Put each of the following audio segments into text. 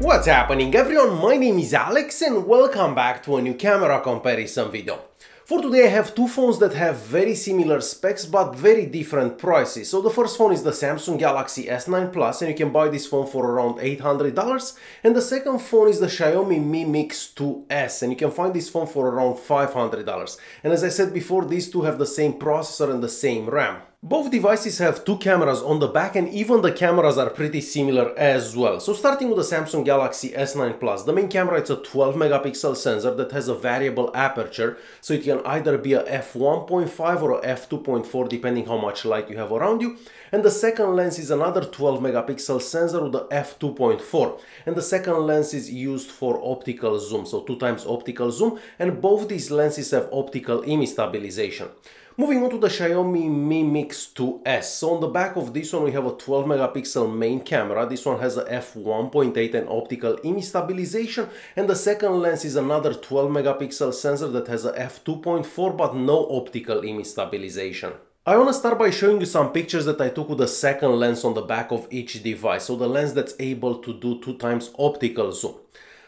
What's happening everyone, my name is Alex and welcome back to a new camera comparison video. For today I have two phones that have very similar specs but very different prices. So the first phone is the Samsung Galaxy S9 Plus and you can buy this phone for around $800, and the second phone is the Xiaomi Mi Mix 2S and you can find this phone for around $500. And as I said before, these two have the same processor and the same RAM. Both devices have two cameras on the back and even the cameras are pretty similar as well. So starting with the Samsung Galaxy S9 Plus, the main camera is a 12 megapixel sensor that has a variable aperture, so it can either be a f1.5 or a f2.4 depending how much light you have around you. And the second lens is another 12 megapixel sensor with the f2.4, and the second lens is used for optical zoom, so 2 times optical zoom, and both these lenses have optical image stabilization. Moving on to the Xiaomi Mi Mix 2S. So on the back of this one we have a 12 megapixel main camera. This one has a f1.8 and optical image stabilization, and the second lens is another 12 megapixel sensor that has a f2.4 but no optical image stabilization. I want to start by showing you some pictures that I took with the second lens on the back of each device, so the lens that's able to do 2 times optical zoom.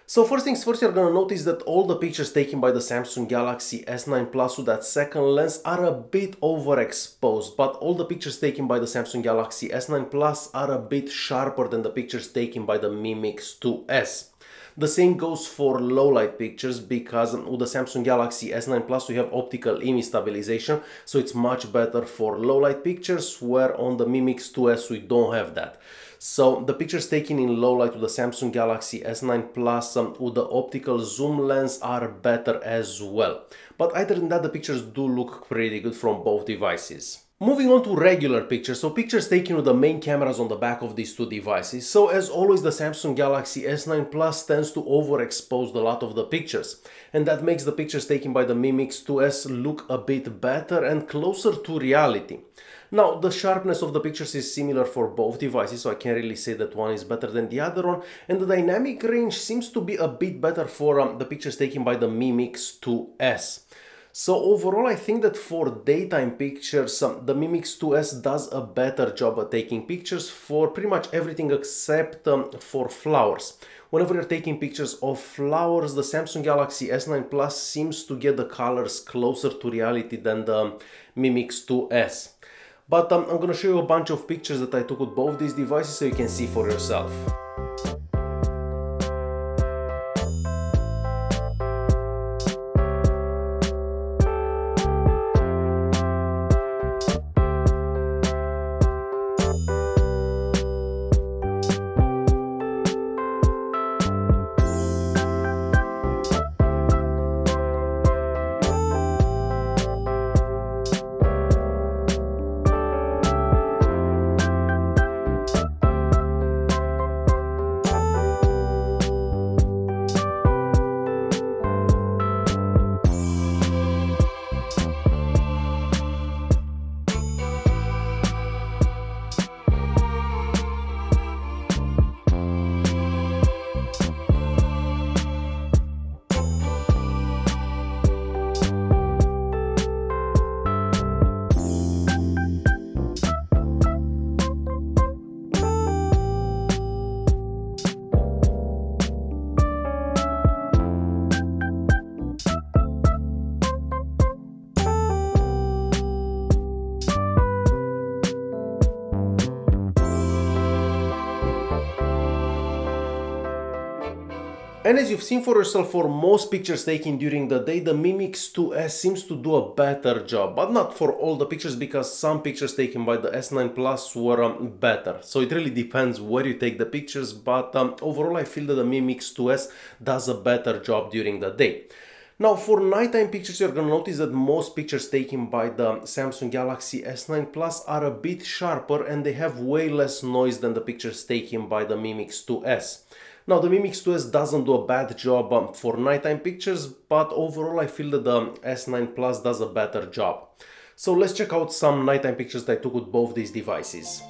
So first things first, you're gonna notice that all the pictures taken by the Samsung Galaxy S9 Plus with that second lens are a bit overexposed, but all the pictures taken by the Samsung Galaxy S9 Plus are a bit sharper than the pictures taken by the Mi Mix 2S. The same goes for low light pictures, because with the Samsung Galaxy S9 Plus we have optical image stabilization, so it's much better for low light pictures, where on the Mi Mix 2S we don't have that. So the pictures taken in low light with the Samsung Galaxy S9 Plus with the optical zoom lens are better as well. But other than that, the pictures do look pretty good from both devices. Moving on to regular pictures, so pictures taken with the main cameras on the back of these two devices. So as always, the Samsung Galaxy S9 Plus tends to overexpose a lot of the pictures, and that makes the pictures taken by the Mi Mix 2S look a bit better and closer to reality. Now, the sharpness of the pictures is similar for both devices, so I can't really say that one is better than the other one, and the dynamic range seems to be a bit better for the pictures taken by the Mi Mix 2S. So overall, I think that for daytime pictures, the Mi Mix 2S does a better job at taking pictures for pretty much everything except for flowers. Whenever you're taking pictures of flowers, the Samsung Galaxy S9 Plus seems to get the colors closer to reality than the Mi Mix 2S. But I'm going to show you a bunch of pictures that I took with both these devices so you can see for yourself. And as you've seen for yourself, for most pictures taken during the day, the Mi Mix 2S seems to do a better job, but not for all the pictures, because some pictures taken by the S9 Plus were better. So it really depends where you take the pictures, but overall I feel that the Mi Mix 2S does a better job during the day. Now for nighttime pictures, you're gonna notice that most pictures taken by the Samsung Galaxy S9 Plus are a bit sharper and they have way less noise than the pictures taken by the Mi Mix 2S. Now the Mi Mix 2S doesn't do a bad job for nighttime pictures, but overall I feel that the S9 Plus does a better job. So let's check out some nighttime pictures that I took with both these devices.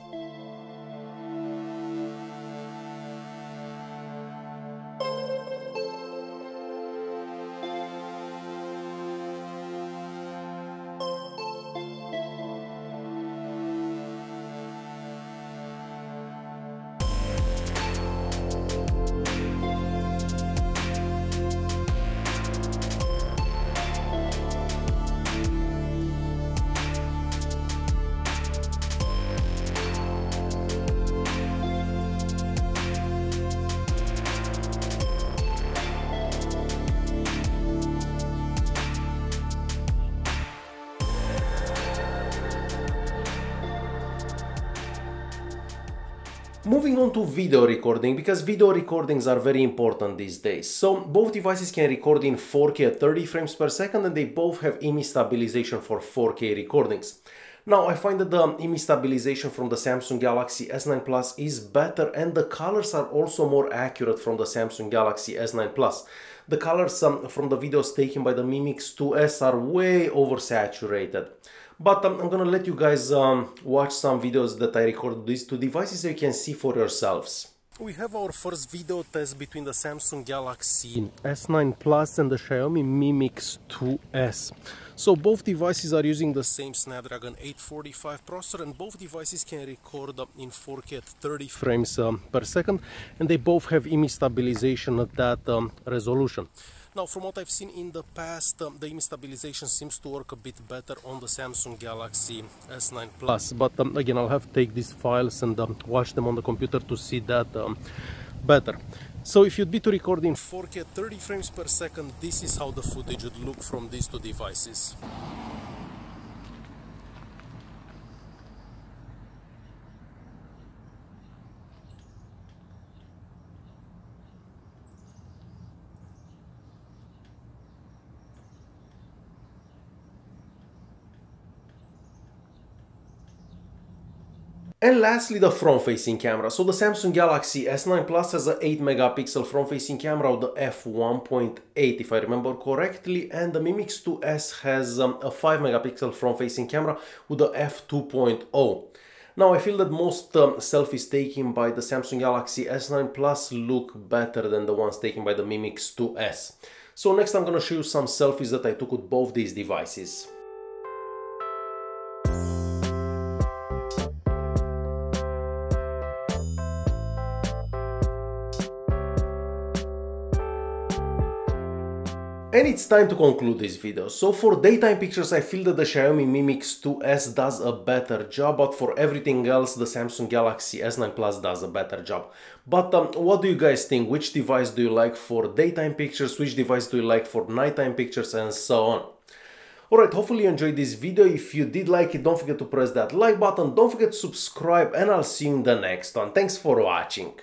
Moving on to video recording, because video recordings are very important these days. So both devices can record in 4K at 30 frames per second, and they both have Mi stabilization for 4K recordings. Now I find that the Mi stabilization from the Samsung Galaxy S9 Plus is better, and the colors are also more accurate from the Samsung Galaxy S9 Plus. The colors from the videos taken by the Mi Mix 2S are way oversaturated. But I'm gonna let you guys watch some videos that I recorded with these two devices so you can see for yourselves. We have our first video test between the Samsung Galaxy S9 Plus and the Xiaomi Mi Mix 2S. So both devices are using the same Snapdragon 845 processor, and both devices can record in 4K at 30 frames per second, and they both have IMI stabilization at that resolution. Now, from what I've seen in the past, the IMI stabilization seems to work a bit better on the Samsung Galaxy S9 Plus. But again, I'll have to take these files and watch them on the computer to see that better. So if you'd be to record in 4K at 30 frames per second, this is how the footage would look from these two devices. And lastly, the front-facing camera. So the Samsung Galaxy S9 Plus has an 8 megapixel front-facing camera with the f1.8 if I remember correctly, and the Mi Mix 2S has a 5 megapixel front-facing camera with the f2.0. Now I feel that most selfies taken by the Samsung Galaxy S9 Plus look better than the ones taken by the Mi Mix 2S. So next I'm gonna show you some selfies that I took with both these devices. And it's time to conclude this video. So for daytime pictures, I feel that the Xiaomi Mi Mix 2S does a better job, but for everything else, the Samsung Galaxy S9 Plus does a better job. But what do you guys think? Which device do you like for daytime pictures? Which device do you like for nighttime pictures, and so on? Alright, hopefully you enjoyed this video. If you did like it, don't forget to press that like button, don't forget to subscribe, and I'll see you in the next one. Thanks for watching.